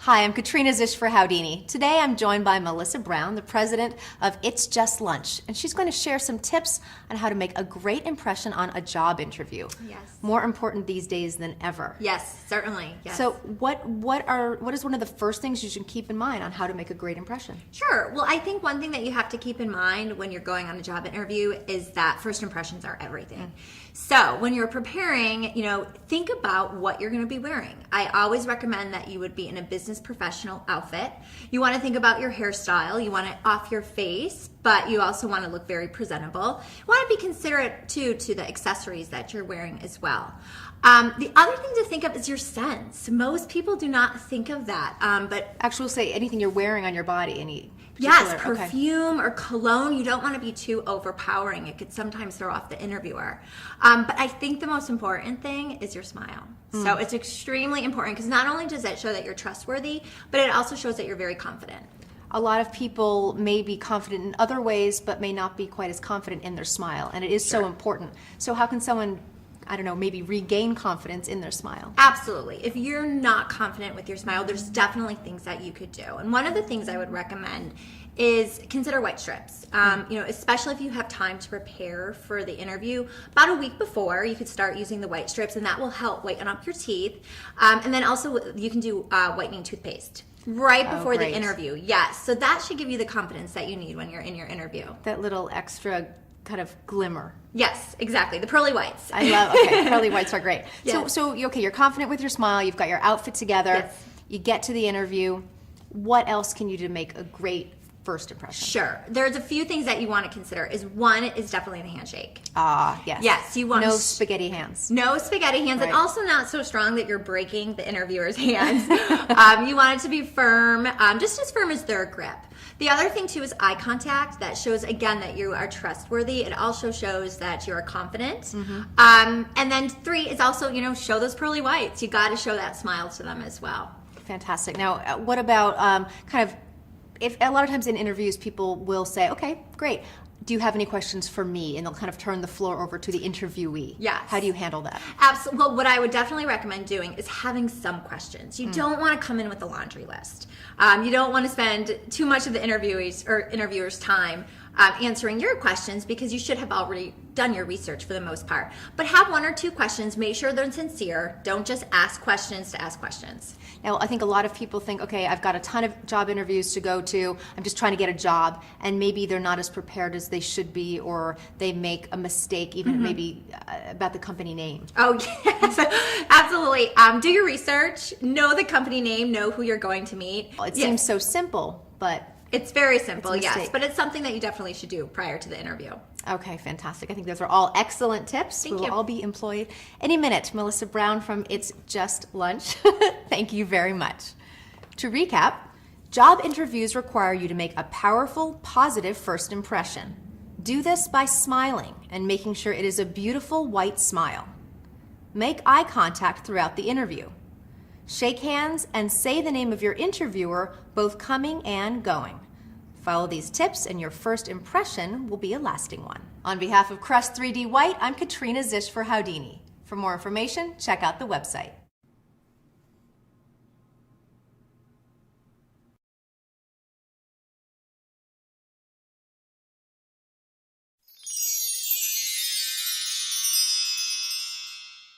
Hi, I'm Katrina Zishfer-Houdini. Today I'm joined by Melissa Brown, the president of It's Just Lunch, and she's going to share some tips on how to make a great impression on a job interview. Yes. More important these days than ever. Yes, certainly. Yes. So what is one of the first things you should keep in mind on how to make a great impression? Sure. Well, I think one thing that you have to keep in mind when you're going on a job interview is that first impressions are everything. So when you're preparing, think about what you're going to be wearing. I always recommend that you would be in a business professional outfit. You want to think about your hairstyle. You want it off your face, but you also want to look very presentable. You want to be considerate too to the accessories that you're wearing as well. The other thing to think of is your scents. Most people do not think of that, but Actually, we'll say anything you're wearing on your body, any yes, particular, perfume or cologne. You don't want to be too overpowering. It could sometimes throw off the interviewer. But I think the most important thing is your smile. So it's extremely important because not only does it show that you're trustworthy, but it also shows that you're very confident. A lot of people may be confident in other ways, but may not be quite as confident in their smile, and it is so important. So how can someone, maybe regain confidence in their smile? Absolutely. If you're not confident with your smile, there's definitely things that you could do. And one of the things I would recommend is consider white strips. Especially if you have time to prepare for the interview. About a week before, you could start using the white strips, and that will help whiten up your teeth. And then also you can do whitening toothpaste right before the interview. Yes. So that should give you the confidence that you need when you're in your interview. That little extra kind of glimmer. Yes, exactly. The pearly whites. I love, pearly whites are great. Yes. So you're confident with your smile, you've got your outfit together, Yes. You get to the interview. What else can you do to make a great first impression? Sure. There's a few things that you want to consider. One is definitely the handshake. Yes. Yes, you want no spaghetti hands. No spaghetti hands, Right. and also not so strong that you're breaking the interviewer's hands. You want it to be firm, just as firm as their grip. The other thing too is eye contact. That shows again that you are trustworthy. It also shows that you are confident. And then 3 is also show those pearly whites. You got to show that smile to them as well. Fantastic. Now, what about if a lot of times in interviews people will say, okay, great, do you have any questions for me? And they'll kind of turn the floor over to the interviewee. Yes. How do you handle that? Absolutely. Well, what I would definitely recommend doing is having some questions. You don't want to come in with a laundry list. You don't want to spend too much of the interviewer's time answering your questions because you should have already done your research for the most part. But have 1 or 2 questions. Make sure they're sincere. Don't just ask questions to ask questions. Now, I think a lot of people think, okay, I've got a ton of job interviews to go to. I'm just trying to get a job. And maybe they're not as prepared as they should be, or they make a mistake even maybe about the company name. Oh, yes. Absolutely. Do your research. Know the company name. Know who you're going to meet. It seems so simple, but it's very simple, it's a yes. mistake. But it's something that you definitely should do prior to the interview. Okay, fantastic. I think those are all excellent tips. Thank We will you. all be employed any minute. Melissa Brown from It's Just Lunch. Thank you very much. To recap, job interviews require you to make a powerful, positive first impression. Do this by smiling and making sure it is a beautiful white smile. Make eye contact throughout the interview. Shake hands and say the name of your interviewer, both coming and going. Follow these tips and your first impression will be a lasting one. On behalf of Crest 3D White, I'm Katrina Zishfer-Houdini. For more information, check out the website.